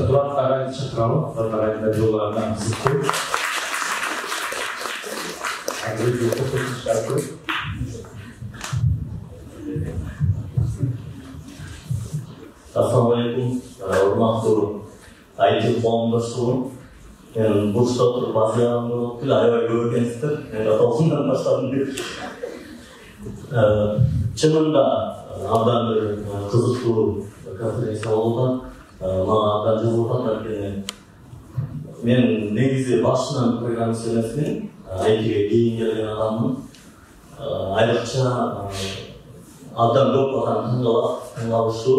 Durат ағайды шақырalım. Durат ағайдың жолдарынан қызықты. Assalamualaikum, warahmatullahi wabarakatuh. Қоғамдастығым. Мен бұрышта тұрып азияны күл аябай көп екенсіздер. Мен атаусындан бастадым деп. Шынында абдан бір қызықты конференция болған. Маған абдан жазылып жатыр. Мен негізі басынан программист емесімін. IT-ге кейін келген адаммын. Айрықша абдан көп болған тыңғалышы.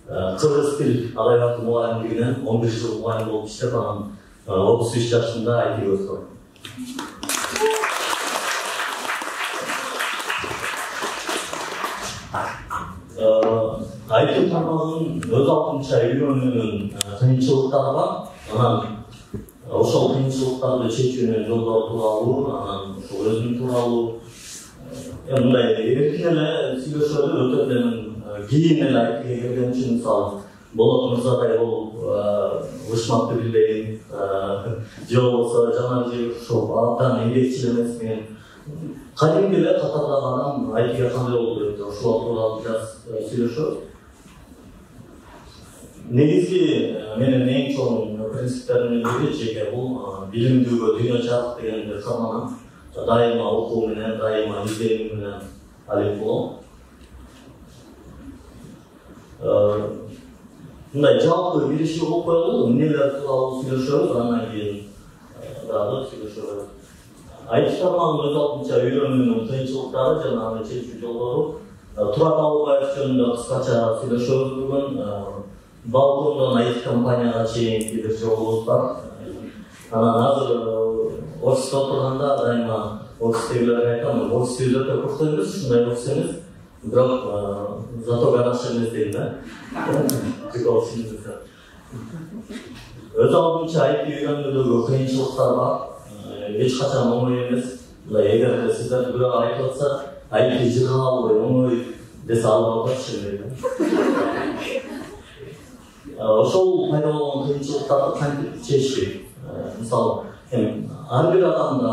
Қырғыз тіл адабияты мұғалімдігінен 15 жыл мұғалім болып істеп, анан 33 жашында IT-ге өттім. IT тармағын өз алдынша үйренуінің қиыншылықтары бар. Анан ошол қиыншылықтарды шешүүнүн жолдору тууралуу, анан өзүм тууралуу мындай эркин эле сүйлөшөлү өтөт эле. Кейін эле IT-ге келген үчүн мисалы Болот Мырзадай болуп ышмакты билбейм, же болбосо жаман жер ушул абдан эмгекчил эмесмин. Кадимки эле катардагы адам IT-ге кандай болуу керек деп ушул тууралуу сүйлөшөбүз. Негизги менин эң чоң принциптеримдин бири жеке бул билимдүүгө дүйнө жарык дегенди карманам. Дайыма окуу менен, дайыма изденүү менен алек болом. Мындай жалпы бириши болуп коелу, эмнелер тууралуу сүйлөшөбүз, андан кийин дагы сүйлөшөбүз. IT тармагын өз алдынча үйрөнүүнүн кыйынчылыктары жана аны чечүү жолдору. Турат Алыбаев жөнүндө кыскача сүйлөшөбүз бүгүн. Балкондон IT компанияга чейинки бир жолубуз бар. Анан азыр офисте отурганда дайыма офистегилерге айтам, офис өтө курс эмес, ушундай офис эмес. Бирок зато гараж эмес дейм да. Өз алдынча IT үйрөнүүдөгү кыйынчылыктар бар. Эч качан оңой эмес. Эгерде сиздер бирөө айтып атса, IT жыга албай оңой десе албай чыгып. Ошол пайда болгон кыйынчылыктарды кантип чечишпек? Мисалы, ар бир адамда,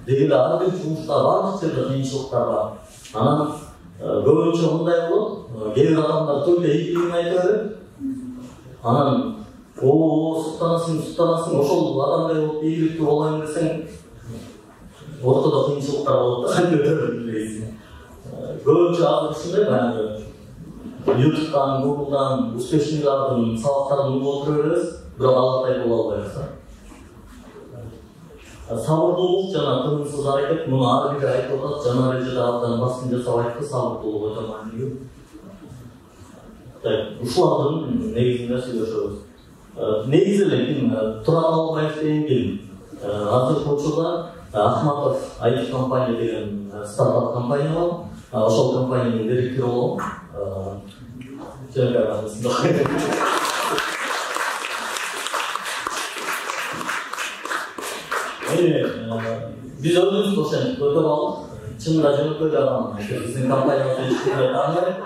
деги ар бир жумушта бардык жерде кыйынчылыктар бар. Анан көбүнчө мындай болот, кээ бир адамдар только ийгилигин айта берет. Анан суктанасың, ошол адамдай болуп ийгиликтүү болайын десең, ортодо кыйынчылыктар болот да, кантип өтөрүн билбейсиң. Көбүнчө азыр ушундай баягы YouTube'дан, Google'дан успешныйлардын сабактарын угуп отура беребиз, бирок алардай боло албайбыз. Сабырдуулук жана тынымсыз аракет, муну ар бири айтып атат, жана режеде абдан басым жасап айтты, сабырдуулук өтө маанилүү. Ушулардын негизинде сүйлөшөбүз. Негизи эле Турат Алыбаев деген ким? Азыркы учурда Ахматов IT компания деген стартап компания бар. Ошол компаниянын директору болом. Биз өзүбүз ошентип өтө алдык. Чынында жөнөкөй адам биздин компаниябызды эч кимге тааныбайт.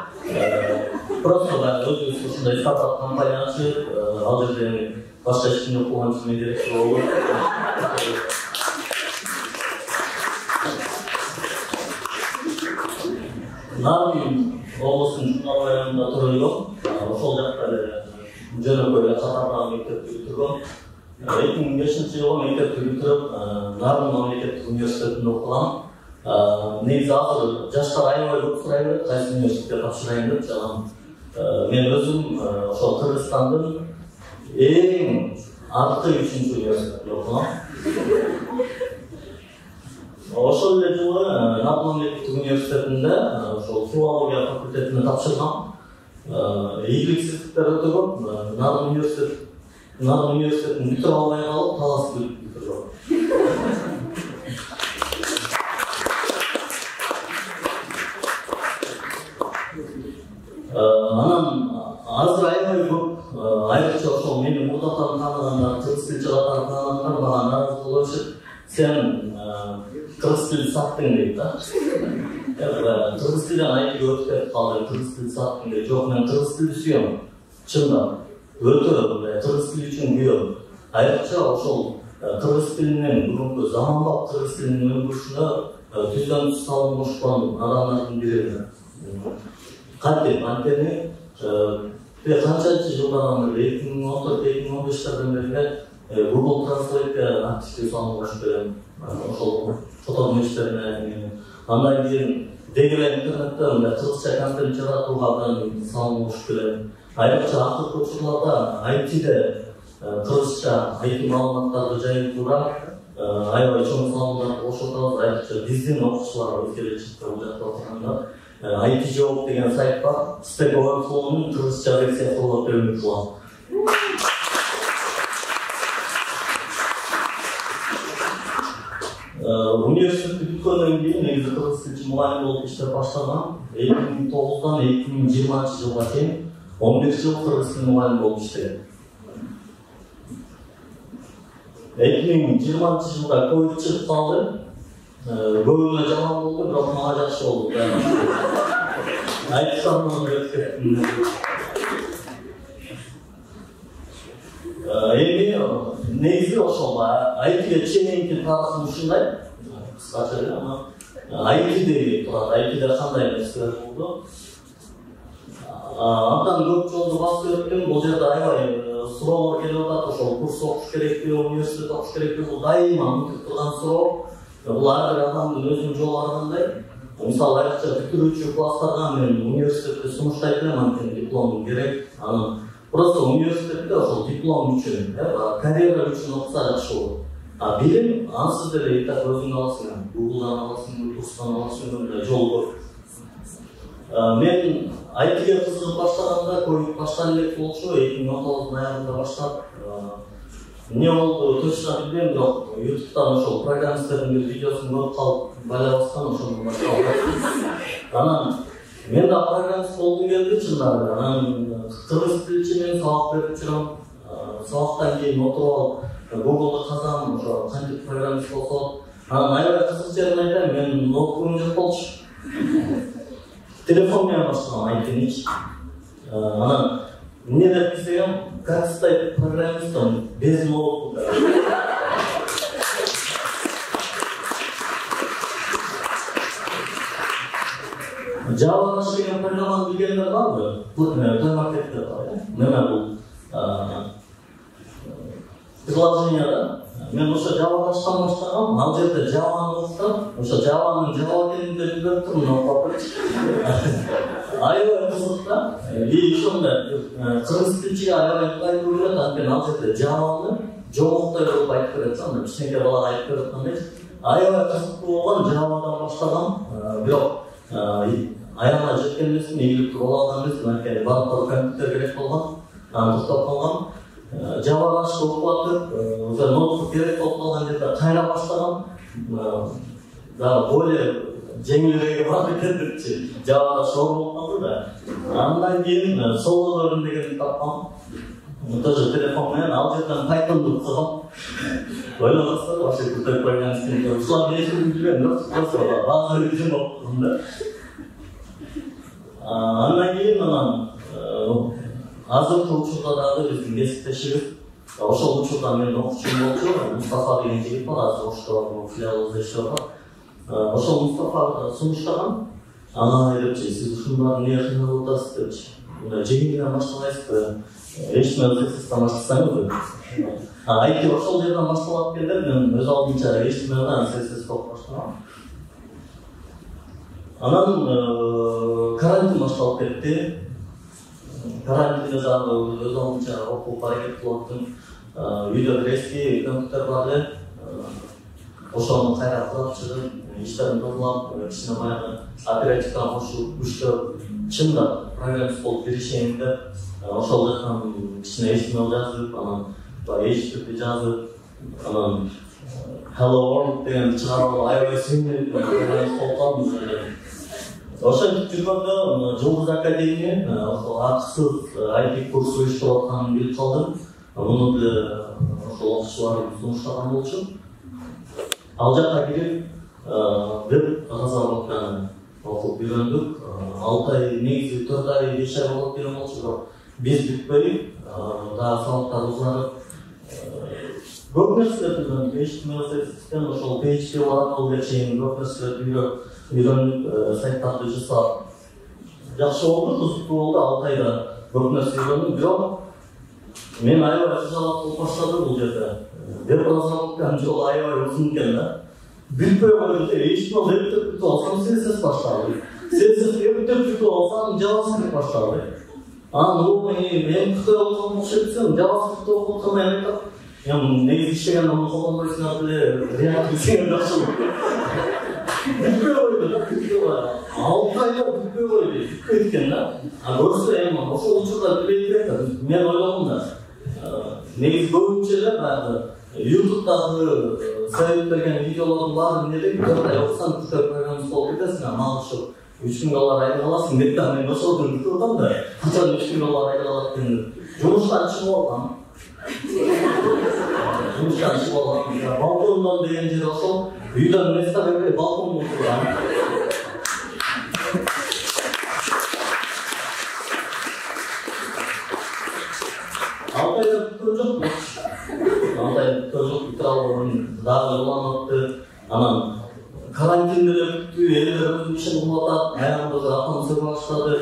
Просто өзүбүз ушундай стартап компания ачып, ал жерде башка эч ким окуган үчүн директор болуп. Нарын облустун журнал районунда турган, ошол жакта эле жөнөкөй катардагы мектепти бүтүргөн. 2005-жылы мектепти бүтүрүп, Нарын мамлекеттик университетинде окугам. Негизи азыр жаштар аябай көп сурай берет, кайсы университетке тапшырайын деп жагам. Мен өзүм ошол Кыргызстандын эң аркы 3-чү университетинде окугам. Ошол эле жылы Нарын мамлекеттик университетинде ошол филология факультетине тапшыргам. Ийгиликсиздиктер өтө көп. Нарын университетин бүтүрүп албай калып, талашып бүтүргөм. Анан азыр аябай көп, айрыкча ошол мени мурдатан тааныгандар, кыргыз тил жагатан тааныгандар мага нааразы болушуп, сен кыргыз тил саттың дейт да. Кыргыз тилден IT-ге өтүп кетип калдым, кыргыз тил саттың дейт. Жок, мен кыргыз тилди сүйөм. Чындап. өтө кыргыз тили үчүн күйөө. Айрыкча ошол кыргыз тилинин бүгүнкү заманбап кыргыз тилинин өндүрүшүнө түздөн түз салым кошкон адамдардын бири. Кантип анткени канчанчы жылдардан бери 2014-2015 бери Google Translate активдүү салым кошуп берем. Ошол фото мештерине андан кийин дегеле интернеттен кыргызча контент жаратууга салым кошуп берем. Айрыкча акыркы учурларда IT-де кыргызча IT маалыматтарды жайылтууга аябай чоң салымдар кошуп атабыз. Айрыкча биздин окуучулар өз келечекте бул жакта отурганда IT Job деген сайт бар. Stack Overflow'нун кыргызча версиясы болуп берилмек болот. Университетти бүткөндөн кийин негизи кыргыз тилчи мугалим болуп иштеп баштаган. 2009-дан 2020-жылга чейин 11 жыл кыргыз тил мугалим болуп иштегем. 2020-жылда ковид чыгып калды. Көбүнө жаман болду, бирок мага жакшы болду. Айтсам эми негизи ошол айтиге чейинки тарыхым ушундай. Кыскача эле аны айтиде турат, айтиде кандай нерселер болду. Андан көп жолду басып өттүм. Бул жерде аябай суроолор келип атат. Ошол курс окуш керекпи, университет окуш керекпи? Бул дайыма мынтип турган суроо. Бул ар бир адамдын өзүнүн жолу аргандай. Мисалы айрыкча бүтүрүүчү класстарга мен университетте сунуштайт элем, анткени диплом керек. Анан просто университетте ошол диплом үчүн, карьера үчүн окуса жакшы болот. Билим ансыз деле так өзүң аласың, Google'дан аласың, курстан аласың, мындай жол көп. Мен айтиге кызыгып баштаганда ковид баштан элек болчу, 2019 аягында баштап эмне болду точно билбейм, бирок YouTube'дан ошол программисттердин бир видеосун көрүп калып байлабастан ошондон баштап. Анан мен да программист болгум келди чындап. Анан кыргыз тилчи менен сабак берип жүрөм. Сабактан кийин отуруп алып Google'да казам, ошо кантип программист болсо. Анан аябай кызык жерин айтайын, мен ноутбугум жок болчу. Телефон менен баштагам айтыны. Анан эмне деп билсем, как стать программистом без ноутбука. Java деген программаны билгендер барбы? Плеймаркетте бар, неме бул? Приложенияда. Мен ошо Java баштагам, ал жерде Java'ны окутам, ошо Java'нын Java келинде билбеп турмун, окуп. Аябай кызык да. Ошондой кыргыз тилчиге аябай ыңгайлуу келет, анткени ал жерде Java'ны жомоктой кылып айтып берет, анда кичинекей балага айтып бераткандай. Аябай кызыктуу болгон, Java'дан баштагам, бирок аягына жеткен эмесмин, ийгилип туруп алган эмесмин, анткени баардыгы компьютер керек болгон, аны токтоп калгам. Java башка окуп атып, уже ноутбук керек болуп калган жерде кайра баштагам. Да, более жеңилирээги бар экен депчи. Java'да шоор болуп калды да. Андан кийин Solidor дегенди тапкам. Тоже телефон менен ал жерден Python'ду кылгам. Ойлоносуздар, вообще крутой программист. Ушулар несин билбейм, просто баары үчүн окудум да. Андан кийин анан азыркы учурда дагы биздин кесиптешибиз ошол учурда мен окуучум болчу, Мустафа деген жигит бар, азыр Ошто филиалыбызда иштеп атат. Ошол Мустафа сунуштаган. Ага депчи, сиз ушундарды эмне кыйналып атасыз депчи. Мына жеңилден баштабайсызбы? Эчтеме өзүңүздөн баштасаңыз. Айти ошол жерден башталат экен, мен өз алдымча эчтеме менен сесис окуп баштагам. Анан карантин башталып кетти. Карантинде дагы өз алдымча окуп аракет кылып аттым. Үйдө бир компьютер бар эле. Ошону кайра курап чыгып, иштерин топлап, кичине баягы оперативден кошуп, күчтөп, чындап программист болуп киришейин деп, ошол жактан кичине HTML жазып, анан HTTP жазып, анан Hello World деген чыгарып, аябай сүйүнүп программист болуп калдым. Ошентип жүргөндө Жылдыз Академия, ошол акысыз IT курсу иштеп атканын билип калдым. Муну деле ошол окуучулар сунуштаган болчу. Ал жакка кирип, веб разработканы окуп үйрөндүк. 6 ай, негизи 4 ай, 5 ай болуп келген болчу, бирок биз бүтпөй, daha sağlıklar uzarıp көп нәрселерді ешкімнен ошол PHP аркылуу чейин көп нәрселерди үйрөнүп сайттарды жасап жакшы болду, кызыктуу болду. 6 айда көп нәрсе үйрөндүм. Бирок мен аябай кызыгып болуп баштады бул жерде. Веб разработканын жолу аябай узун экен да. Билбей койдум, HTML веб бүтүп алсам CSS баштады. CSS бүтүп алсам JavaScript баштады. Мен күтө алган окшойт, JavaScript окуп атканда негизи иштеген колдонбойсуңар деле React десең жакшы болот. Бүтпөй койду. 6 айда бүтпөй койду. Бүтпөйт экен да. Көрсө эми ошол учурда билбей элек мен ойлогом да. Негизи көбүнчө эле баягы YouTube'дагы совет берген видеолордун баарын элек көрөй окусаң күтөп программист болуп кетесиң, малышып $3000 айлык аласың деп да мен ошол күнү турдум да. Качан $3000 айлык алат экен. Жумуштан чыгып алгам. Жумуштан чыгып алгам. Балкондон деген жер ошол. Үйдөн места бербей балкондон тургам. Алтайда бүткөн жокмун. Алтайда бүткөн жок, бүтө алган дагы уланатты. Анан карантин деле бүттү, элдер өзүнүн ишин кылып атат. Аягында атам сөйгө баштады.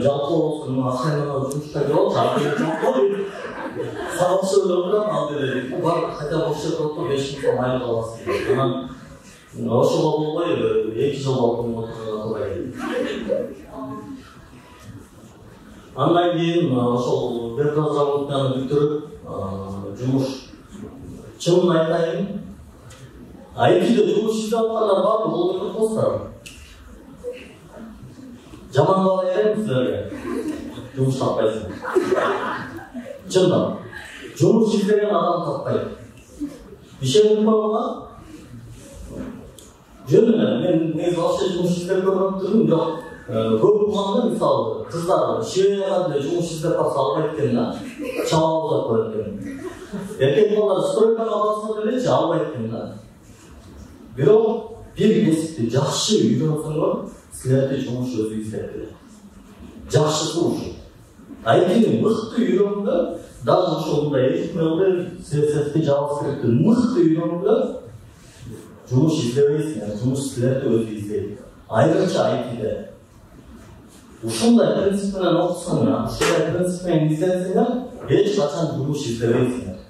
Жалпы болсун, акчаны жумушта келип атат. Сабак сөйлөп турам, ал деле бар кайта бошоп отуруп 5000 сом айлык аласың. Анан ошого болбой 2 жыл болду отурган келди. Андан кийин ошол веб разработканы бүтүрүп жумуш чынын айтайын, IT-де жумуш издеп аткандар бар, бул эми достор. Жаман бала берем силерге. Жумуш таппайсың. Чындап. Жумуш издеген адам таппайт. Ишенип койгонго жөн эле мен негизи башка жумуш издеп көргөн түрүм жок. Көп болгондо мисалы кыздар шеяга деле жумуш издеп барса албайт экен да. Чабап узап коет экен. Эркек балдар стройкага барса делечи албайт экен да. Бирок бир кесипти жакшы үйрөнсөңөр, силерде жумуш өзү издеп берет. Жакшысы ушул. IT-ни мыкты үйрөнгө, даже ошондой HTML, CSS, JavaScript мыкты үйрөнгө, жумуш издебейсиңер, жумуш силерде өзү издейт. Айрыкча IT-де. Ушундай принцип менен окусаңар, ушундай принцип менен издесеңер, эч качан жумуш издебейсиңер.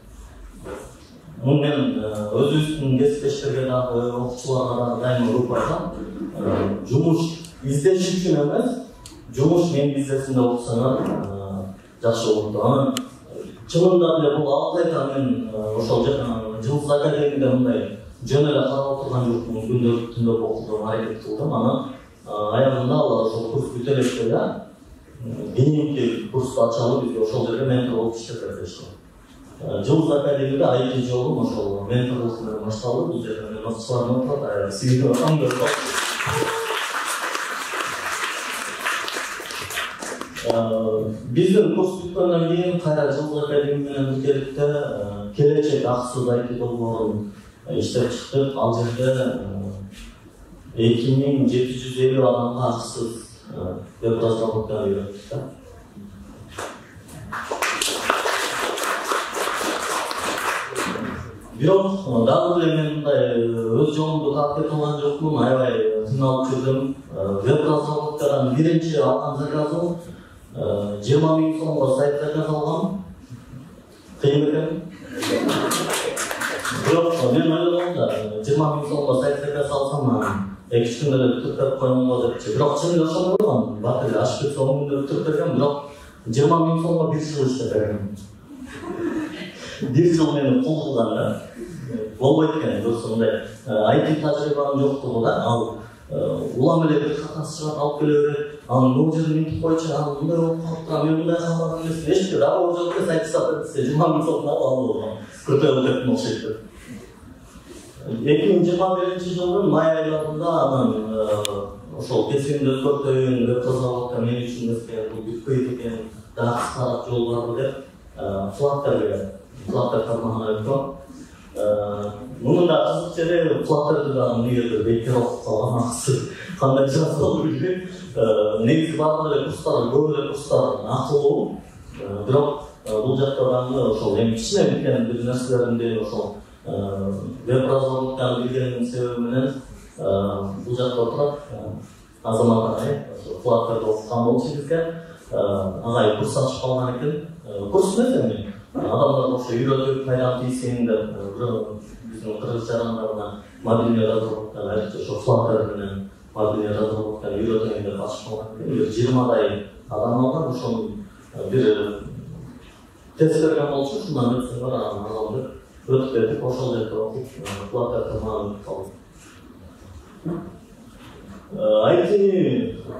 Мен өзүбүздүн кесиптештерге дагы окуучуларга дайыма көп айтам. Жумуш издеш үчүн эмес, жумуш менин издесинде окусаңар жакшы болот. Анан чынында деле бул 6 айда мен ошол Жылдыз академияда мындай жөн эле карап турган жокмун, күндө түндө окудум, аракет кылдым. Анан аягында алар ошол курс бүтө электе да кийинки курсту ачалы бизге ошол жерде ментор болуп иштеп беришти. Жылдыз академияда IT жолум ошол менторлук менен башталды. Бул жерде мен окуучуларым отурат, сизге аңгыр. Биздин курс бүткөндөн кийин кайра Жылдыз академия менен биргеликте келечек акысыз IT долбоорун иштеп чыктык. Ал жерде 2750 адамга акысыз веб разработканы үйрөттүк да. Бирок дагы эле мен мындай өз жолумду таап кете алган жокмун, аябай кыйналып жүрдүм. Веб разработкадан биринчи алган заказым 20.000 сомго сайт заказ алгам. Кыйын экен. Бирок мен ойлогом да 20.000 сомго сайт заказ алсам 2 күндө эле бүтүрүп койгонго депчи. Бирок чын ошондой болгон. Бак эле ашып кетсе 10 күндө бүтүрүп берген, бирок 20.000 сомго 1 жыл иштеп бергем. 1 жыл мени кул кылган да. Болбойт экен, ошондой IT тажрыйбанын жоктугу да. Ал улам эле бир катнаш чыгат, алып келе берет. Анан бул жерде минтип койчу, анан мындай болуп калыптыр, мен мындай калган эмес. Эчке да бул жерде сайт сатып берсе 20.000 сомго алып болгон. Көтөрүп кеткен окшойт. 2021-жылдын май айларында анан ошол кесимди өзгөртөйүн, веб разработка мен үчүн бул бүтпөйт экен, дагы кыскараак жол барбы деп Flutter тармагына өткөм. Мунун да кызык жери Flutter'ды да негизи бекер окуп калган, акысыз кандай жазылып билбейм. Негизи баардык эле курстар, көп эле курстар акылуу. Бирок бул жакта дагы ошол эми кичине билген бир нерселеринде ошол веб-разработканы билгенин себеби менен бул жакта отурат азамат агай Флаттерде окуган болчу бизге агай курс ачып калган экен. Курс эмес эми адамдар ошо үйрөтүп кайдан тийсин деп биздин кыргыз жарандарына мобильный разработканы айрыкча ошо Flutter менен мобильный разработканы үйрөтөйүн деп ачып калган экен. 20 адам алган, ошону бир тест берген болчу, ушундан өтсөң бар анан деп өтүп кетип ошол жерде окуп Flutter тымагын калды. IT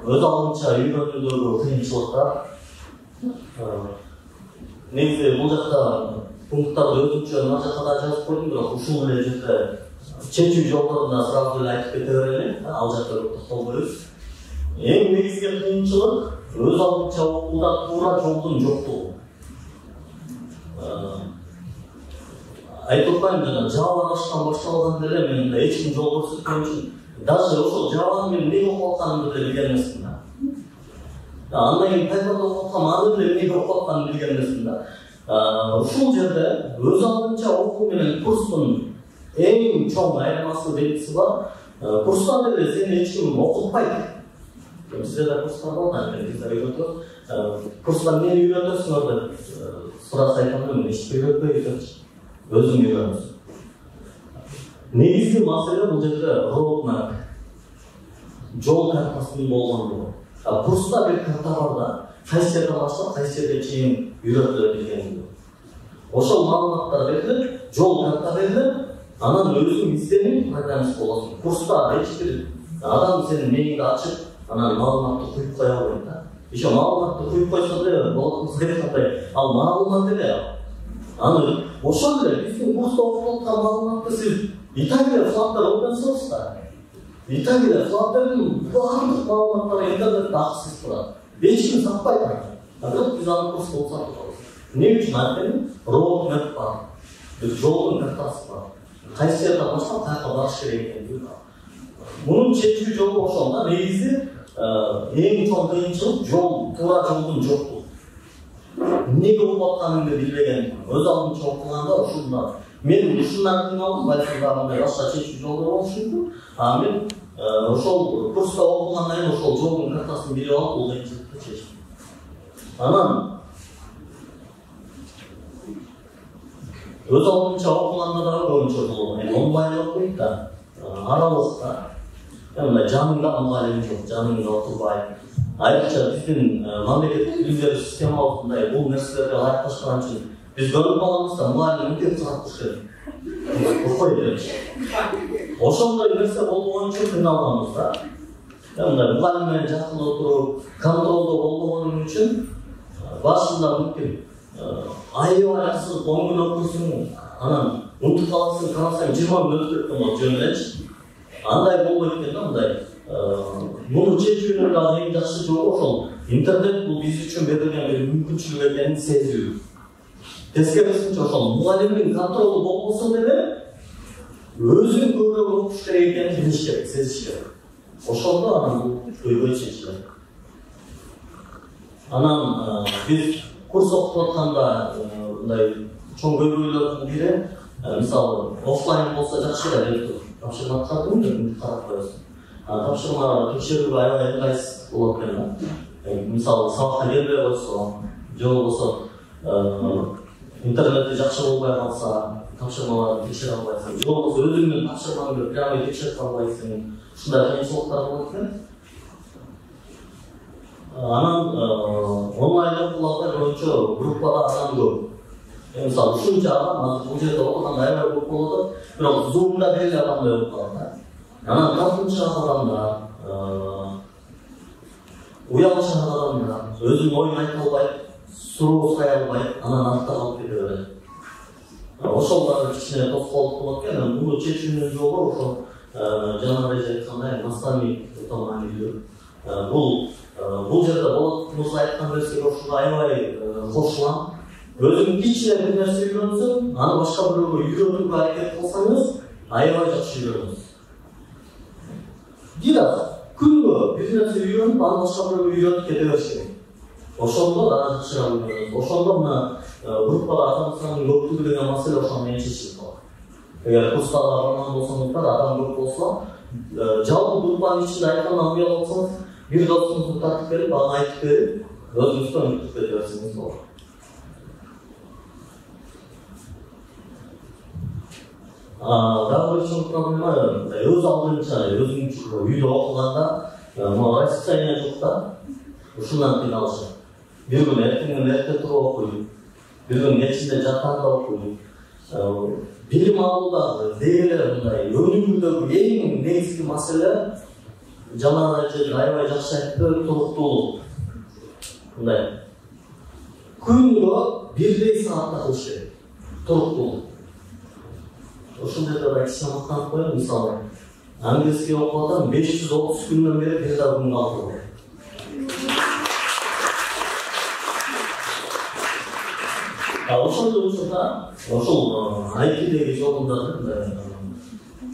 өз алдынча үйрөнүүдөгү кыйынчылыктар негизи бул жакта пункттарды өзүнчө мына жакка да жазып койдум, бирок ушул эле жерде чечүү жолдорун сразу эле айтып кете берели, ал жакта көп токтолбойбуз. Эң негизги кыйынчылык өз алдынча окууда туура жолдун жоктугу. Айтып атпайм, жана Java баштан башталган деле мен эч ким жол көрсөткөн үчүн даже ошол Java'ны мен эмнеге окуп атканымды деле билген эмесмин да. Андан кийин Python'ды окуп аткам, аны деле эмнеге окуп атканымды билген эмесмин да. Ушул жерде өз алдынча окуу менен курстун эң чоң айырмасы белгиси бар. Курстан деле сени эч ким окутпайт. Бизде да курстар болгон, бизде үйрөтөт. Курстан эмнени үйрөтөсүңөр деп сураса айтканда мен эч үйрөтпөйм, өзүң үйрөнөсүң. Негизги маселе бул жерде roadmap, жол картасынын болгондугу. Курста бир карта бар да, кайсы жерден баштап кайсы жерге чейин үйрөтүлөт экендиги. Ошол маалыматтар берилип, жол карта берилип, анан өзүң изденип программист болосуң. Курста эч бир адам сенин мээңди ачып, анан маалыматты куюп кое албайт да. Ишо маалыматты куюп койсо деле болот керек, ал маалымат эле. Аны ошол эле биздин курста окуп аткан маалыматты сиз Италия Flutter open source да. Италия Flutter'ın барлык маалыматтары интернетте акысыз турат. Эч ким сатпайт аны. Бирок биз аны курста окуп атабыз. Эмне үчүн анткени roadmap бар. Бир жолдун картасы бар. Кайсы жерден баштап каяка барыш керек экендиги бар. Мунун чечүү жолу ошол да. Негизи эң чоң кыйынчылык жол, туура жолдун жоктугу. Эмнеге окуп атканыңды билбеген, өз алдынча окуганда ушунда мен ушундан кыйналдым, балким мындай башка чечүү жолдор болушу мүмкүн. Мен ошол курста окугандан кийин ошол жолдун картасын билип алып, бул кыйынчылыкты чечтим. Анан өз алдынча окуганда дагы көбүнчө бул онлайн окуйт да, аралыкта. Мындай жаныңда мугалим жок, жаныңда отурбай. Айрыкча биздин мамлекеттик билим берүү системаларында бул нерселерге ылайыкташкан үчүн биз көрүп калабыз да, мугалим мынтип сабак берет. Окуй деп. Ошондой нерсе болгон үчүн кыйналганбыз да. Мындай мугалим менен жакын отуруп, контролдо болбогонум үчүн башында мүмкүн аябай кызык оңдоп окуйсуң, анан унутуп каласың, карасаң 20 мүнөт өткөн жөн элечи. Андай болбойт экен да, мындай. Муну чечүүнүн дагы эң жакшы жолу ошол интернет бул биз үчүн берилген бир мүмкүнчүлүк экенин сезүү. Тескерисинче ошол мугалимдин контролу болбосо деле өзүң көбүрөөк окуш керек экенин билиш керек, сезиш керек. Ошондо анан бул өйгөй чечилет. Анан биз курс окуп атканда мындай чоң көйгөйлөрдүн бири, мисалы офлайн болсо жакшы эле, тапшырма аткардым деп карап коесуң. Тапшырма текшерүүгө аябай ыңгайсыз болот экен да. Мисалы сабакка келбей койсо, же болбосо интернетти жакшы болбой калса, тапшырмаларды текшере албайсың. Же болбосо өзүңдүн тапшырмаңды прямо текшерип албайсың. Ушундай кыйынчылыктар болот экен. Анан онлайн окууларда көбүнчө группада адам көп. Мисалы ушунча адам азыр бул жерде окуганда аябай көп болот, бирок Zoom'да беле адамдай болуп калат да. Анан тартынчаак адамдар, уялышан адамдар, өзүнүн оюн айта албайт, суроо сурай албайт, анан артта калып кете берет. Ошол дагы кичине тоскоолдук болот экен. Муну чечүүнүн жолу ошол жана эле айткандай наставник маанилүү. Бул жерде болот муз айткан нерсеге ушул аябай кошулам. Өзүң кичине бир нерсе үйрөнсөң, аны башка бирөөгө үйрөтүүгө аракет кылсаңыз, аябай жакшы үйрөнөсүз. Бир аз күнгө бир нерсе үйрөнүп, аны башка бирөөгө үйрөтүп кете бериш керек. ошондо дагы жакшыраак үйрөнөбүз. Ошондо мына группага адам санынын көптүгү деген маселе ошону менен чечилип калат. Эгер курстагы адам болсоңуздар, адам көп болсо, жалпы группанын ичинде айткандан уя болсоңуз, бир досуңузду тартып берип, ага айтып берип, өзүңүздөн өтүп кете берсеңиз болот. Дагы бир чоң проблема өз алдынча өзүңүз үйдө окуганда расписание жок да, ушундан кыйналышат. Бир күн эртеңден эрте туруп окуйт, бир күн кечинде жатканда окуйт. Билим алуудагы дегеле мындай өнүгүүдөгү эң негизги маселе жана аябай жакшы айтты, туруктуулук. Мындай күнгө бирдей саатта кылыш керек. Туруктуулук. Ошол жерде да кичине мактанып коеюн, мисалы английский окуп атам, 530 күндөн бери бир да күн калтырбайт. Ошондой учурда, ошол IT-деги жолунда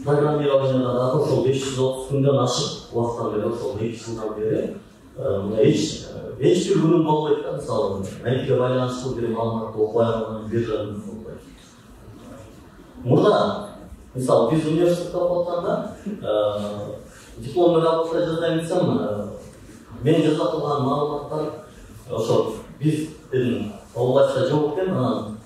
программированияда дагы ошол 530 күндөн ашык убакыттан бери, ошол 2 жылдан бери эч бир күнүм болбойт да, мисалы IT-ге байланыштуу бир маалыматты окуй алган бир да күнүм болбойт. Мурда мисалы биз университетте окуп атканда дипломный работа жазайын десем, мен жаза турган маалыматтар ошол биз дедим областта жок экен,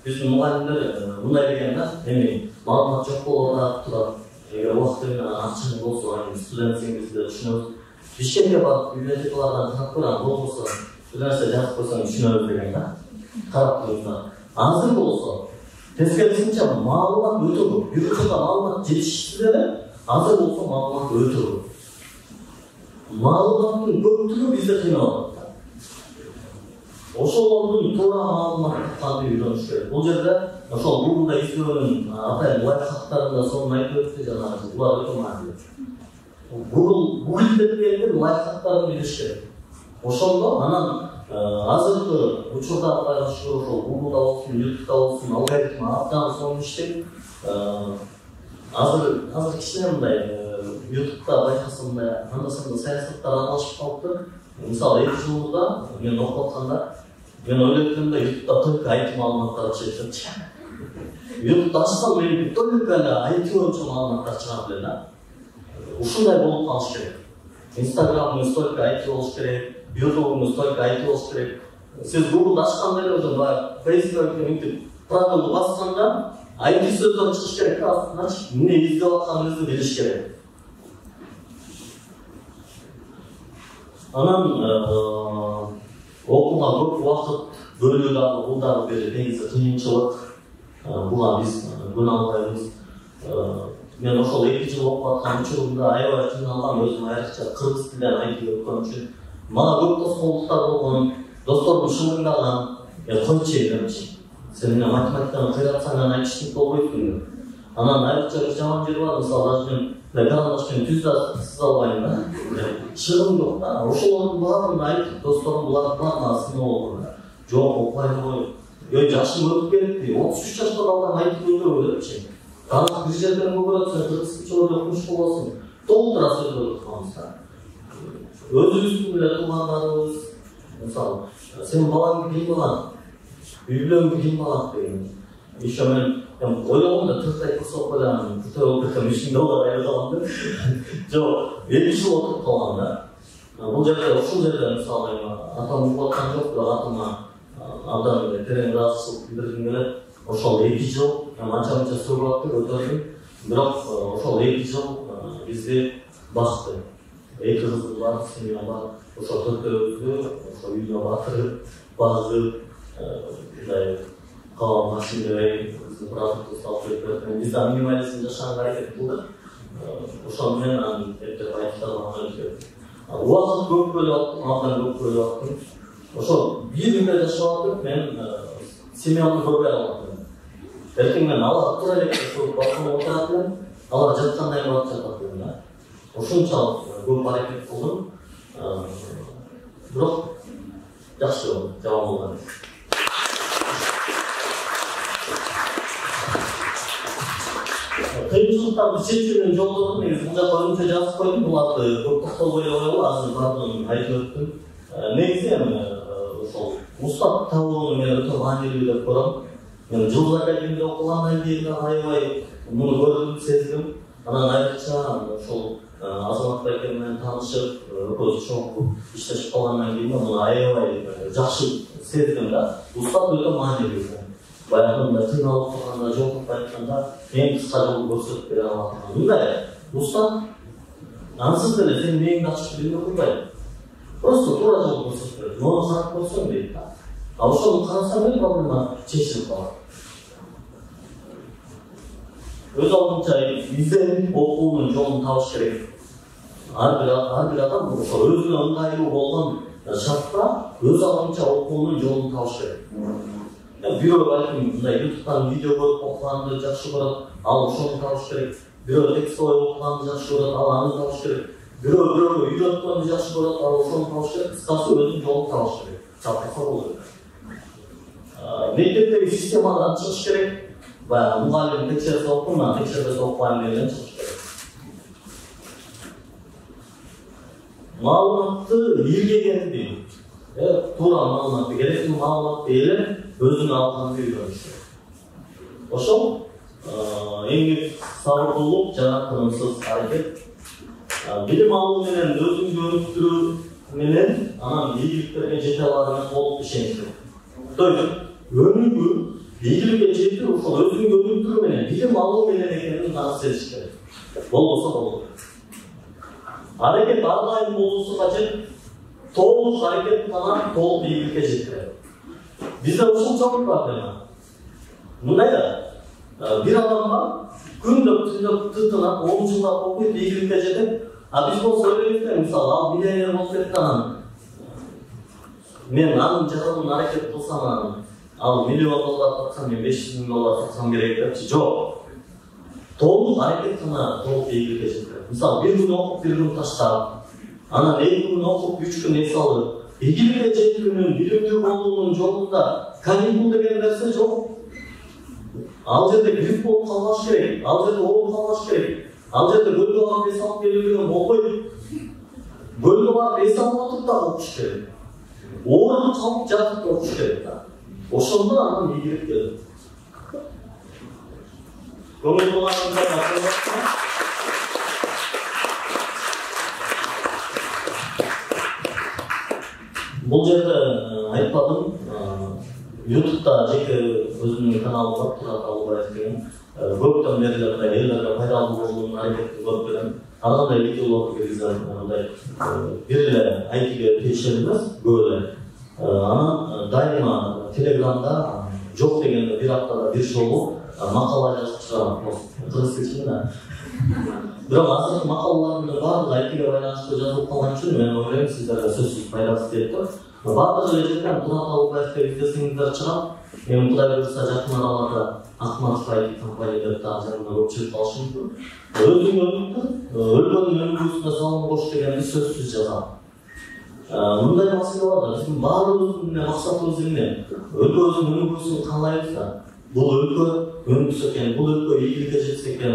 биздин мугалимдер мындай деген да, эми маалымат жок болуп турат. Эгер убакыт менен акчаңыз болсо, студентсиңиз деп түшүнөбүз. Бишкекке барып библиотекалардан карап көрөм, болбосо бир нерсе жазып койсоң түшүнөбүз деген да. Карап туруңуздар. Азыр болсо тескерисинче маалымат өтө көп. Бир учурда маалымат жетишсиз эле, азыр болсо маалымат өтө көп. Маалыматтын көптүгү бизде кыйналып атат. Ошолордун туура маалымат кантип үйрөнүш керек. Бул жерде ошол Google'да издөөнүн атайын лайфхактарында сонун айтып өттү, жана булар өтө маанилүү. Google дегенде лайфхактарын билиш керек. Ошондо анан азыркы учурда байланыштуу ошол Google'да болсун, YouTube'да болсун, алгоритм абдан сонун иштейт. Азыр кичине мындай YouTube'да байкасам мындай анда-санда саясаттар аралашып калыпты. Мисалы 2 жыл мурда мен окуп атканда мен ойлоптум да YouTube'да только IT маалыматтар чыгат. YouTube'да ачсам мен только эле IT боюнча маалыматтар чыгат эле да. Ушундай болуп калыш керек. Instagram'ыңыз только IT болуш керек, YouTube'ыңыз только IT болуш керек. Сиз Google'да ачканда эле уже Facebook мынтип правилды басканда IT сөздөр чыгыш керек да, значит, эмне издеп атканыңызды билиш керек. Анан окууга көп убакыт бөлүү дагы бул дагы бир негизи кыйынчылык. Буга биз күнөө албайбыз. Мен ошол 2 жыл окуп аткан учурумда аябай кыйналгам, өзүм айрыкча кыргыз тилинен айтып өткөн үчүн. Мага көп тоскоолдуктар болгон, досторум шылыңдаган, койчу демчи. Сен эмне математиканы кыйратсаң аны айтыштык болбойсуң. Анан айрыкча бир жаман жери бар, мисалы мен карандашпен түз да сыза албайм да. Шылым жок да. Ошолордун баарын айтып, досторум булар мага сыноо болгон. Жок, окуйм ғой. Жашым өтүп кетти. 33 жашта балдан айтып өтөрбү депчи. Канат бир жерден көрөсүң, кыргызча окumuş болосуң. Толтура сөздөр окумаңыз да. Өзүбүздүн эле туугандарыбыз, мисалы, сен балаң кыймаган, үйлөнгү кыймаган деген. Еще мен ойлогом да 4 ай курс окуп элем, бүтөп ишинде олар айрылган да. Жок, 2 жыл окуп калган да. Бул жерде ушул жерде мисалы атам окуп аткан жок, бирок атыма абдан терең ыраазычылык билдиргим келет. Ошол 2 жыл анча-мынча сөгүп өтөрдүм, бирок ошол 2 жыл бизди бакты. 2 кызым бар, семьям бар. Ошол төртөөбүздү ошол үйдө батырып, багып, мындай калган машинебей биздин продукты салып берип, биз да минимализм жашаганга аракет кылдык. Ошол менен анан эптеп айтыштарга өтүп. Убакыт көп бөлүп аттым, абдан көп бөлүп аттым. Ошол бир үйдө жашап атып, мен семьямды көрбөй албадым. Эртең мен алар тура эле балконго отурат элем, алар жаткандай барып жатат элем да. Ошончалык көп аракет кылдым. Бирок жакшы болду, жаман болгон. Кыйынчылыктарды чечүүнүн жолдорун негизи бул жакка өнчө жазып койдум, буларды көп токтолбой эле коелу, азыр баардыгын айтып өттүм. Негизи эми ошол устат табууну мен өтө маанилүү деп көрөм. Мен Жылдыз академияда окугандан кийин аябай муну көрдүм, сездим. Анан айрыкча ошол Азамат байке менен таанышып, көз чоңку иштешип калгандан кийин муну аябай жакшы сездим да. Устат өтө маанилүү. Баягында кыйналып турганда, жолдоп айтканда эң кыска жолду көрсөтүп бере алат. Мындай устат ансыз деле сен мээңди ачып билме кылбайт. Просто туура жолду көрсөтүп берет. Мону карап көрсөң дейт да. А ошону карасаң эле проблема чечилип калат. Өз алдынча изденип окуунун жолун табыш керек. Ар бир адам өзүнө ыңгайлуу болгон шартта өз алдынча окуунун жолун табыш керек. Бирөө балким мындай YouTube'дан видео көрүп окуганды жакшы көрөт, ал ошону табыш керек. Бирөө текстовый окуганды жакшы көрөт, ал аны табыш керек. Бирөө үйрөткөндү жакшы көрөт, ал ошону табыш керек. Кыскасы өзүнүн жолун табыш керек. Чатырса болот. Мектептеги системадан чыгыш керек. Баягы мугалим текшерсе окуйм, текшербесе окубайм дегенден чыгыш керек. Маалыматты ийгегенди, туура маалыматты, керектүү маалыматты ээлеп, өзүнө алганды үйрөнүш керек. Ошол эмгек, сабырдуулук жана тынымсыз аракет. Билим алуу менен өзүңдү өнүктүрүү менен анан ийгиликтерге жете аларына толук ишениш керек. То есть өнүгүү, ийгиликке жетүү ошол өзүңдү өнүктүрүү менен билим алуу менен экенин аны сезиш керек. Болбосо болбойт. Аракет ар дайым болуусу кажет. Толук аракет менен толук ийгиликке жетет. Бизде ушунчалык проблема. Мындай да, бир адамга күндөп тытынат, 10 жылдап окуйт, ийгиликке жетет. А биз болсо ойлойбуз, мисалы, ал миллионер болуп кетти анан. Мен анын жагынан аракет кылсам, ал $1 миллион тапсам, мен $500 000 тапсам керек депчи. Жок. Толук аракет гана толук ийгиликке жетет. Мисалы, бир күн окуп, бир күн таштап, анан 2 күн окуп, 3 күн эс алып, ийгиликке жетүүнүн, билимдүү болуунун жолунда каникул деген нерсе жок. Ал жерде грипп болуп калбаш керек, ал жерде ооруп калбаш керек, ал жерде көлгө барып эс алып келүү болбойт. Көлгө барып эс алып атып да окуш керек. Ооруп калып жатып окуш керек да. Ошондо анан ийгилик келет. Көңүл бурганыңызга бул жерде айтпадым. YouTube'da жеке өзүмдүн каналым бар, Турат Алыбаев деген. Көптөн бери элдерге пайдалуу болуунун аракетин көрүп келем. Ар кандай видеолорду киргизем, мындай бир эле айтиге тиешелүү эмес, көп эле. Анан дайыма Телеграмда жок дегенде бир аптада бир жолу макала жазып чыгарам. Кыргыз тилинде. Бирок азыркы макалаларымдын баардыгы айтиге байланыштуу жазылып калган үчүн мен ойлойм сиздерге сөзсүз пайдасы тиет деп. Баардыгы эле жерден Турат Алыбаев деп издесеңиздер чыгат. Эми Кудай буюрса жакын араларда Акматов IT компания деп дагы жанына көпчүлүк калышы мүмкүн. Өзүң өнүктүр, өлкөнүн өнүгүүсүнө салым кош дегенди сөзсүз жазам. Мындай маселе бар да, биздин баарыбыздын максатыбыз эмне? Өлкөбүздүн өнүгүүсүн каалайбыз да. Бул өлкө өнүксө экен, бул өлкө ийгиликке жетсе экен,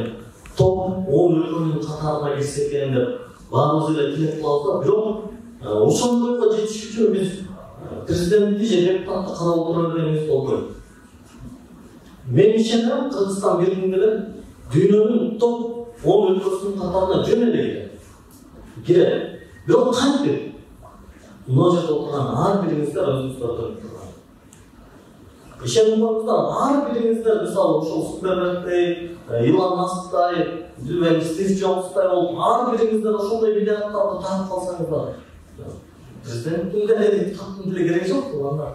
топ 10 өлкөнүн катарына кирсе экен деп баарыбыз эле тилек кылабыз да. Бирок ошондойго жетиш үчүн биз президентти же депутатты карап отура бергенибиз болбойт. Мен ишенем, Кыргызстан бир күнгө эле дүйнөнүн топ 10 өлкөсүнүн катарына жөн эле кирет. Бирок кантип? Мына жерде отурган ар бириңиздер өзүңүздөрдөн турган. Ишенип коюңуздар, ар бириңиздер мисалы ошол Цукербергдей, Илон Масктай, билбейм, Стив Джобстай болуп, ар бириңиздер ошондой миллиардтарды таап калсаңыздар, президенттин деле, депутаттын деле кереги жок буларга.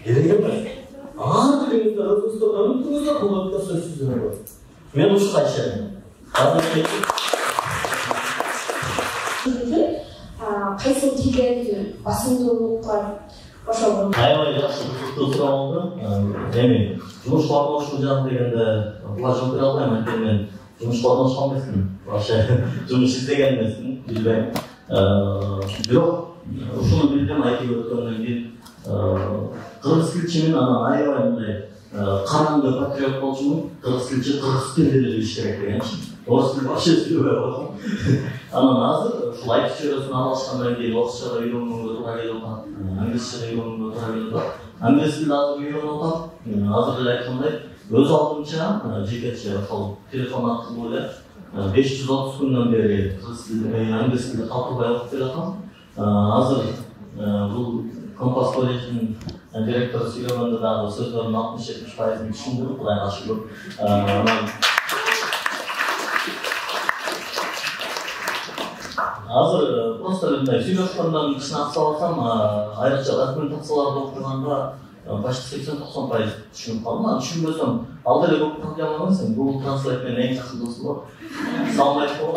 Керек эмес. Ар бириңиздер өзүңүздөрдөн өнүктүңүздөр, бул өлкө сөзсүз өнүгөт. Мен ушуга ишенем. Кайсы тилдерди басымдуулуктар ошол аябай жакшы суроо болду. Эми жумушка орношуу жагы дегенде башын бере албайм, анткени мен жумушка орношкон эмесмин. Башы жумуш издеген эмесмин, билбейм. Бирок ушуну билдим, айтып өткөндөн кийин кыргыз тилчимин, анан аябай мындай қараңғы патриот болчумун, кыргыз тилчи кыргыз тилде билиш керек деген. Орыс тил вообще сөйлөбөй калгам. Анан азыр ушул айтып чыгысын алышкандан кийин орусча үйрөнгөнгө туура келип атат, англисча үйрөнгөнгө туура келип атат. Англис тилди азыр үйрөнүп атам. Азыр эле айткандай, өз алдынча жекече ошол телефон аркылуу эле 530 күндөн бери кыргыз тилде, англис тилде калтырбай окуп келатам. Азыр бул Компас колледжинин директору сөйлөгөндө дагы сөздөрдүн 60-70%-ын түшүндүрүп, Кудайга шүгүр. Азыр просто мындай сүйлөшкөндөн ичине ак салсам, айрыкча документацияларды окуганда почти 80-90% түшүнүп калдым. Түшүнбөсөм, ал деле көп проблема эмес. Google Translate менен эң жакшы досум бар. Салам алейкум.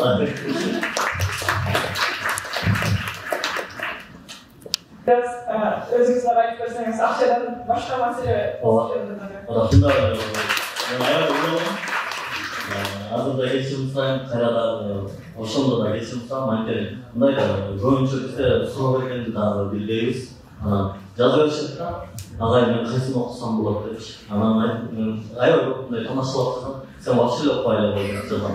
Biraz özünüzle belki görseniz akçadan başka mesele Şunda azırda geçimizden karada oşonda da geçimizden mantıklı. Bunday da koyunca bizde soru vergende daha bildiğimiz жазып беришет. Агай мен кайсын окусам болот депчи. Анан аябай көп мындай тамашалап жатсам, сен вообще эле окуй эле болдуң жазам.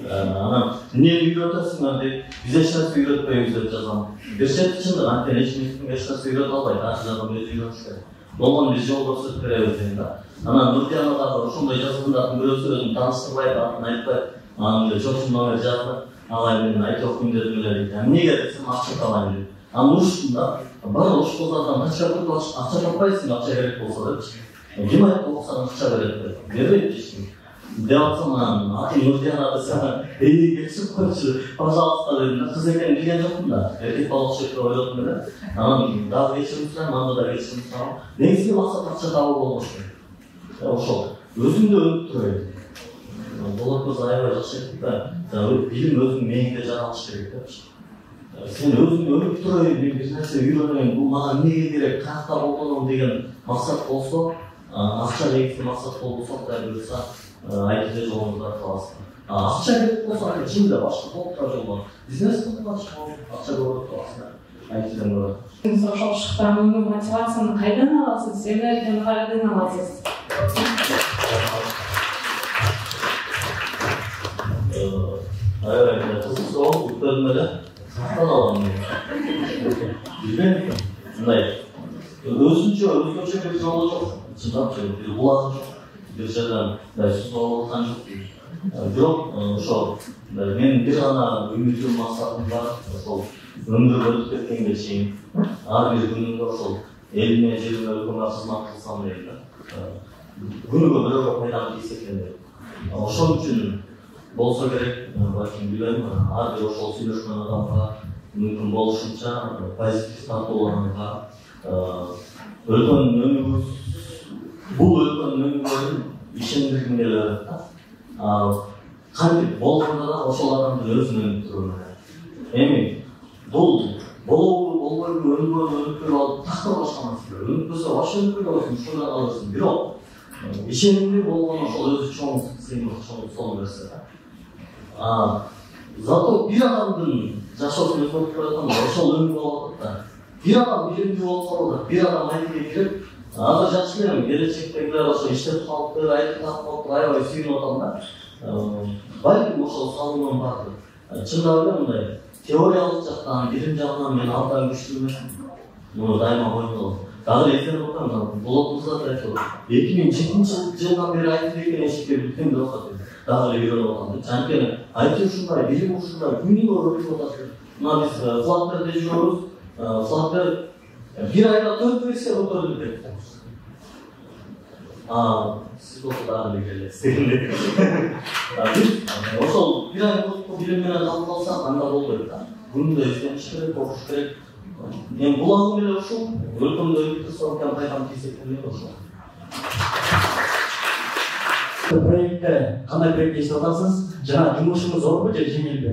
Анан эмнени үйрөтөсүң деп биз эч нерсе үйрөтпөйбүз деп жазам. Беришет чындык, анткени эч нерсе үйрөтө албайт, ажыган өзү үйрөнүш керек. Болгон биз жол көрсөтүп беребиз дейм да. Анан Нурдияна дагы ошондой жазгандардын бирөөсү өзүн тааныштырбайт, атын айтпайт. Анан жокчун номер жазды. Агай мен айтып окуйм дедим эле дейт. Эмнеге десем акча табайын дейт. Анан ушунда бар ош базардан акча таппайсың, акча керек болсо депчи. Ким айтып окусаң акча берет деп. Бербейт эч ким. Деп атсам анан атын Нурдияна десем, кечирип койчу, пожалуйста дедим. Кыз экенин билген жокмун да. Эркек бала окшойт деп ойлодум эле. Анан дагы кечирим сурайм, анда да кечирим сурайм. Негизги максат акча табуу болмош керек. Ошол өзүмдү өнүп турайын. Болот болсо аябай жакшы айтып да, билим өзүнүн мээңде жаралыш керек депчи. Сен өзүңдү өнүп турайын, бир нерсе үйрөнөйүн, бул мага эмнеге керек, каякта бололом деген максат болсо, акча негизги максат болсо, Кудай буйруса, айтыда жолуңузда каласыз. Акча керек болсо, чынында башка толуктар жол бар. Бизнес кылган акча көрүп каласыз. Айтыдан көрөт. Сиз ошол шыктан мотивацияны кайдан аласыз, энергияны кайдан аласыз? Аябай кызык суроо, өткөрдүм эле. Каяктан алам? Билбейм. Мындай өзгөчө бир жолу жок. Чындапчы, бир булагы жок. Бир жерден суу алып аткан жок. Бирок ошол менин бир гана үмүтүм, максатым бар. Ошол өмүрү өтүп кеткенге чейин ар бир күнүмдө ошол элиме, жериме, өлкөмө кызмат кылсам дейм да. Күнүгө бирөөгө пайдам тийсе экен деп. Ошол үчүн болсо керек, балким билем, ар бир ошол сүйлөшкөн адамга мүмкүн болушунча позитив тартууларга өлкөнүн өнүгүүсү, бул өлкөнүн өнүгүүсүн ишендиргим келет да. Кантип болгондо да ошол адамдын өзүн өнүктүрүү. Эми бул болбойбу, өнүкпөйбү алып тактап башка маселе. Өнүкпөсө вообще өнүкпөй каласың, ушундай каласың. Бирок ишенимдүү болгон ошол өзү чоң сыймык, сол нерсе да. Зато бир адамдын жашоосун өзгөртүп коюаткан ошол өнүгүп алып атат да. Бир адам билимдүү болсо да, бир адам айтып кирип, азыр жакшы элем, келечектегилер ошо иштеп калыпты, айтып калыпты, аябай сүйүнүп атам да. Балким ошол салымым бардыр. Чындап эле мындай теориялык жактан, билим жагынан мен абдан күчтүү эмесмин. Муну дайыма мойындолом. Дагы эсерип атам, Болот мырза да айтты. 2007-жылдан бери айтып келген эшикке бүткөн деп атат. Дагы эле үйрөнүп атам. Анткени айтып ушундай, билим ушундай, күнүгө өтүп атат. Мына биз флагтерде жүрөбүз. Флагтер бир айда 4 версия көтөрүлүп кетти. Сиз болсо дагы эле келесиз. Ошол бир ай билим менен калсак, анда болбойт да. Күндө издениш керек, окуш керек. Мен булагым эле ушул, өлкөмдө өтүп пайдам тийсе экен деп ошол. Проектте кандай проектте иштеп атасыз? Жана жумушуңуз зорбу же жеңилби?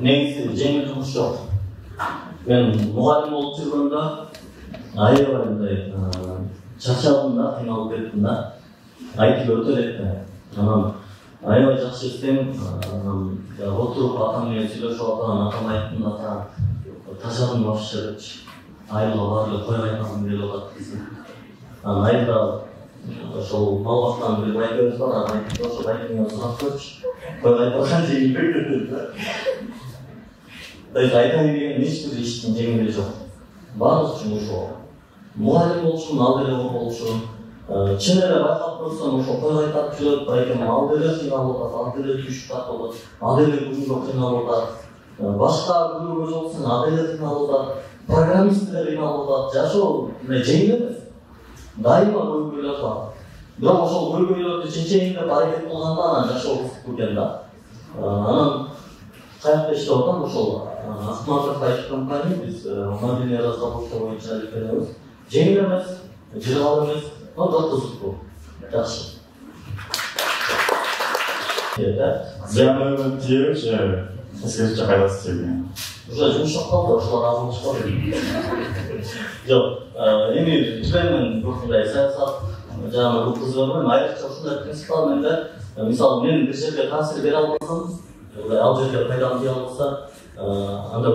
Негизи жеңил жумуш жок. Мен мугалим болуп жүргөндө аябай мындай чарчадым да, кыйналып кеттим да. Айтып өтө элек. Анан аябай жакшы иштейм. Отуруп атам менен сүйлөшүп атам, атам айттым да, тажадым вообще депчи. Айылга барып эле кой кайнагым келип атат десем. Айда ошол мал бактан бир байкебиз бар, анан ошол байкеңе сурап көрчү. Айткан жеңилбек деп. Айта деген эч бир иштин жеңили жок. Баардык жумуш ошол. Мугалим болушун, ал эле болушун. Чын эле байкап көрсөң, ошол кой айтап жүрөт, байкем ал эле кыйналып атат, ал эле түшүп атат, ал эле күнгө кыйналып атат. Башка күнгө жолсун, ал эле кыйналып атат. Программисттер кыйналып атат. Жашоо жеңил эмес. Дайыма көйгөйлөр бар. Бирок ошол көйгөйлөрдү чечейин аракет кылганда анан жашоо кызык экен да. Анан каякта иштеп атам ошол Ахматов IT компания, биз мобильный разработка боюнча илгеребиз. Жеңил эмес, жыргал эмес, но кызыктуу. Жакшы. Зыяны тиебичи, сиз кайдасыз тиебин? Уже жумуш жок калды, ошолор алынышпады. Жок, эми ишленмен ушундай саясат жана бул кызыгым, айрыкча ушундай принциптар менде, мисалы мен бир жерге таасир бере албасам, ал жерге пайдам тие албаса, анда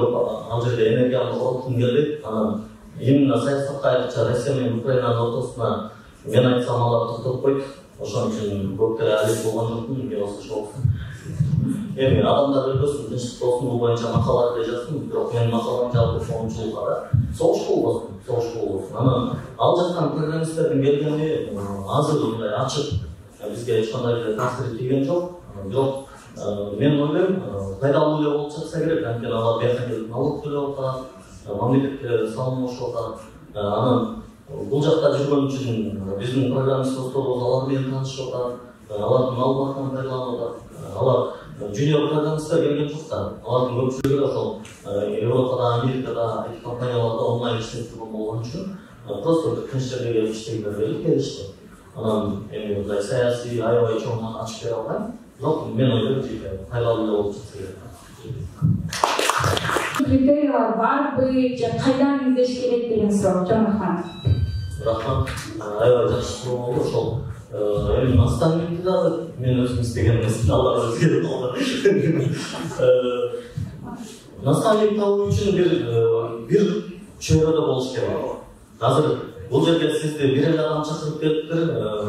ал жерде энергиямды короткум келбейт. Анан именно саясатка айрыкча Россия менен Украинанын ортосуна мен айтсам алар токтоп койт. Ошон үчүн көптөр алек болгон жокмун, мен ошол. Эми адамдар өлкөсүн тынчтык болсун, бул боюнча макалаларды жаздым, бирок менин макалам жалпы коомчулукка да согуш болбосун. Анан ал жактан программисттердин келгени азыр мындай ачык, бизге эч кандай эле таасир тийген жок. Бирок мен ойлойм, пайдалуу эле болуп жатса керек, анткени алар бияка келип налог төлөп атат, мамлекетке салынышып атат. Анан бул жакта жүргөн үчүн биздин программист досторубуз алар менен таанышып атат, алардын маалыматынан пайдаланып атат. Алар junior программисттер келген жок да. Алардын көпчүлүгү ошол Европада, Америкада, IT компанияларда онлайн иштеп болгон үчүн просто тынч жерге келип иштегилер деп келишти. Анан эми мындай саясий, аябай чоң ачып бере албайм. Бирок мен ойлойм, пайдалуу эле болуп жатса керек. Критерийлер барбы, же кайдан издеш керек деген суроо, Жомархан. Рахмат, аябай жакшы суроо болду. Ошол эми наставникти дагы мен өзүм издеген эмес, алар өзгөрүп калды. Наставник табуу үчүн бир чөйрөдө болуш керек. Азыр бул жерге сизди бир эле адам чакырып келиптир,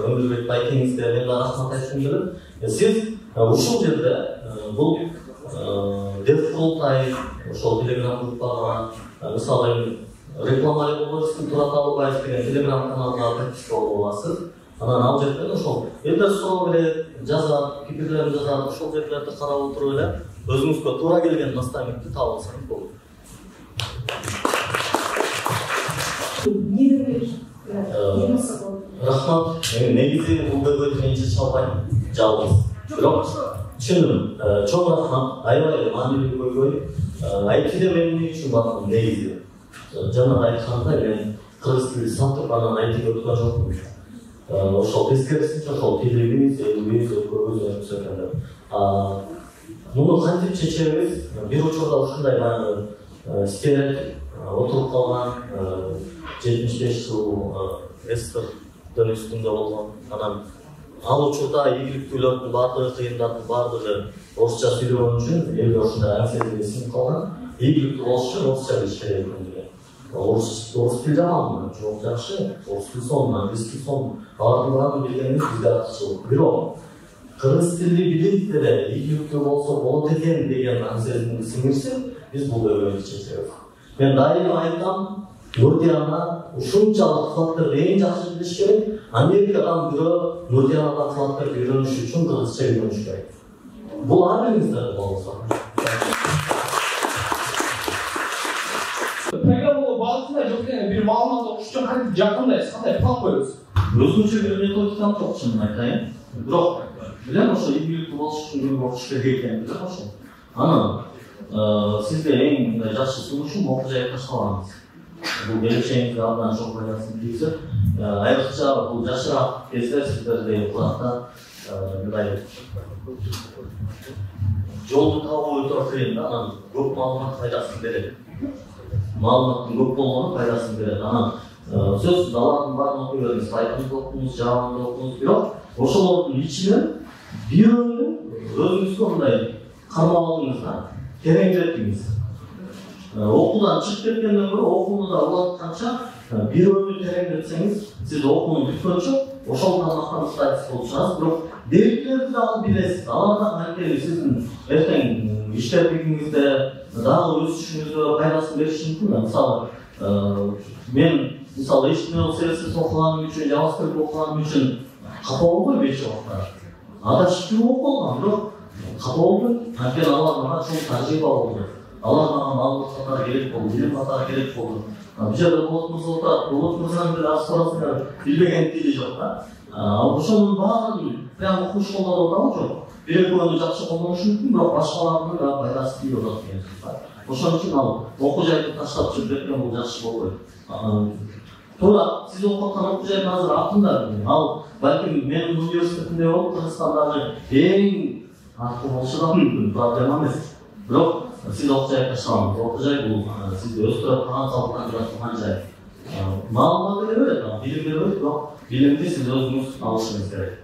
Өмүрбек байкеңизге мен да рахмат айткым келет. Сиз ушул жерде бул DevCool ошол Telegram группага, мисалы реклама болбойсун, Турат Алыбаев деген Telegram каналга подписка болуп аласыз. Анан ал жерден ошол эпе суроо берет, жазат, пикирлерин жазат, ошол жерлерди карап отуруп эле өзүңүзгө туура келген наставникти таап алсаңыз болот. Рахмат, негизи бул көйгөйдү мен чече албайм, жалгыз. Бирок түшүндүм, чоң рахмат, аябай маанилүү көйгөй. IT-де мен үчүн бар негизи. Жана айткандай мен кыргыз тили сатып анан IT-ге өткөн жокмун. Ошол тескерисинче ошол тилибиз, элибиз, өлкөбүз өсөт. Муну кантип чечебиз? Бир учурда ушундай баягы стереотип отуруп калган 75 жыл эстер үстүндө болгон. Анан ал учурда ийгиликтүүлөрдүн баардыгы, кыйындардын баардыгы орусча сүйлөгөн үчүн элге ушундай акцент сиңип калган. Ийгиликтүү болуш үчүн орусча билиш керек экен деген. Орус тил жаманбы? Жок, жакшы. Орус тил сонун, англис тил сонун. Алардын баарын билгенибиз бизге артыкчылык. Бирок кыргыз тили билип деле ийгиликтүү болсо болот экен деген акцентти сиңирсек, биз бул көйгөйдү чечебиз. Мен дайыма айтам, Нурдияна ушунчалык факторду эң жакшы билиш керек. Америкадан бирөө Нурдиянадан факторду үйрөнүш үчүн кыргызча үйрөнүш керек. Бул ар бириңиздер болсо. Программалоо багытында жок деген бир маалымат окуш үчүн кантип жакындай, кандай план коебуз? Өзүнчө бир методикам жок, чынын айтайын. Бирок билем ошо ийгиликтүү болуш үчүн көп окуш керек экенин билем ошо. Анан сизге эң жакшы сунушум окуу жайга таштабаңыз. Бул келечегиңизге абдан чоң пайдасын тийгизет. Айрыкча бул жашыраак кезде сиздерде кулакта мындай жолду табуу өтө кыйын да, анан көп маалымат пайдасын берет. Маалыматтын көп болгону пайдасын берет. Анан сөзсүз алардын баарын окуй бериңиз, сайтымды окуңуз, жабанды окуңуз, бирок ошолордун ичинен бирөөнү өзүңүзгө мындай кармап алыңыз да, тереңдетиңиз. Окуудан чыгып кеткенден көрө окууну да улантканча bir ömür terеңдетсеңіз, сіз оқуны бүткөнчө ошол тармактан устайсыз болуп чыгасыз, бирок деректерди дагы билесиз. Алардан анткени сиздин эртең иштептигиңизде дагы өсүшүңүзгө пайдасын бериши мүмкүн. Мисалы, мен HTML CSS окуганым үчүн, JavaScript окуганым үчүн капа болбой беш убакта. Адашып окуп болгон, бирок капа болбой. Анткени алар мага чоң тажрыйба болду. Алар мага маалымат катары керек болду, билим катары керек болду. Бул жерде Болот мырзанын бир аз сурасыңар билбеген тили жок да. Ошонун баарын прям окуш колдонуп атабы жок. Бир-экөөнү жакшы колдонушу мүмкүн, бирок башкаларынын да пайдасы тийип атат деген сөз. Ошон үчүн ал окуу жайды таштап жүрүп кеткен бул жакшы болбойт. Туура, сиз окуп аткан окуу жайдын азыр артында ал балким менин университетимде болуп Кыргызстандагы эң аты болушу да мүмкүн, проблема эмес. Бирок сиз окуу жай таштабаңыз. Окуу жай бул сизди өстүрүп турган, калыптандыра турган жай. Маалымат бере берет, билим бере берет, бирок билимди сиз өзүңүз алышыңыз керек.